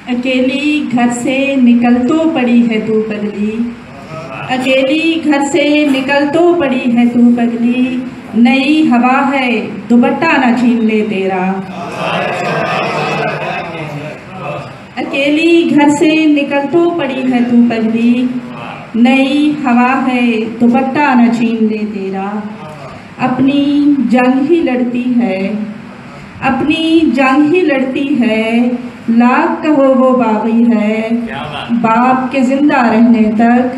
अकेली घर से निकल तो पड़ी है तू पगली, अकेली घर से निकल तो पड़ी है तू पगली, नई हवा है दुपट्टा न छीन ले तेरा। अकेली घर से निकल तो पड़ी है तू पगली, नई हवा है दुपट्टा न छीन ले तेरा। अपनी जंग ही लड़ती है, अपनी जंग ही लड़ती है, लाख कहो वो बागी है। बाप के जिंदा रहने तक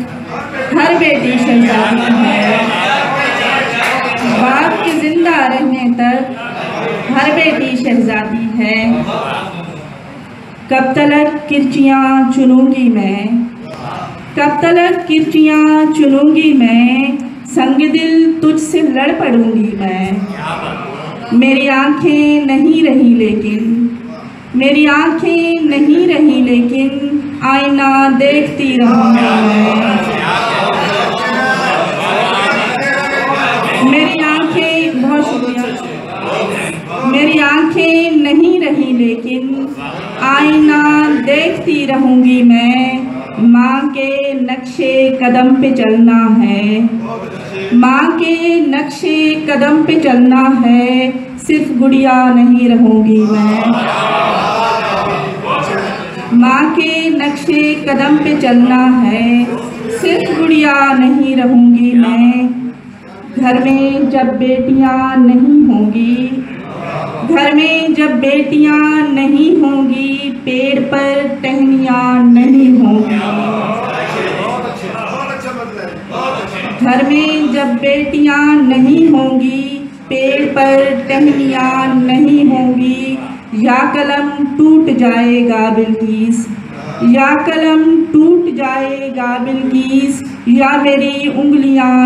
हर बेटी शहजादी है, बाप के जिंदा रहने तक हर बेटी शहजादी है। कब तलक किरचियाँ चुनूंगी मैं, कब तलक किरचियाँ चुनूंगी मैं, संग दिल तुझसे लड़ पड़ूंगी मैं। मेरी आंखें नहीं रही लेकिन, मेरी आंखें नहीं रही लेकिन, आईना देखती रहूंगी मैं। मेरी आंखें, बहुत शुक्रिया, मेरी आंखें नहीं रही लेकिन, आईना देखती रहूंगी मैं। माँ के नक्शे कदम पे चलना है, माँ के नक्शे कदम पे चलना है, सिर्फ गुड़िया नहीं रहूंगी मैं। माँ के नक्शे कदम पे चलना है, सिर्फ गुड़िया नहीं रहूंगी मैं। घर में जब बेटियां नहीं होंगी, घर में जब बेटियां नहीं होंगी, पेड़ पर टहनियां नहीं होंगी। घर में जब बेटियां नहीं होंगी, पेड़ पर टहनियां नहीं होंगी। या कलम टूट जाएगा बिल्किस, या कलम टूट जाएगा बिल्किस, या मेरी उंगलियां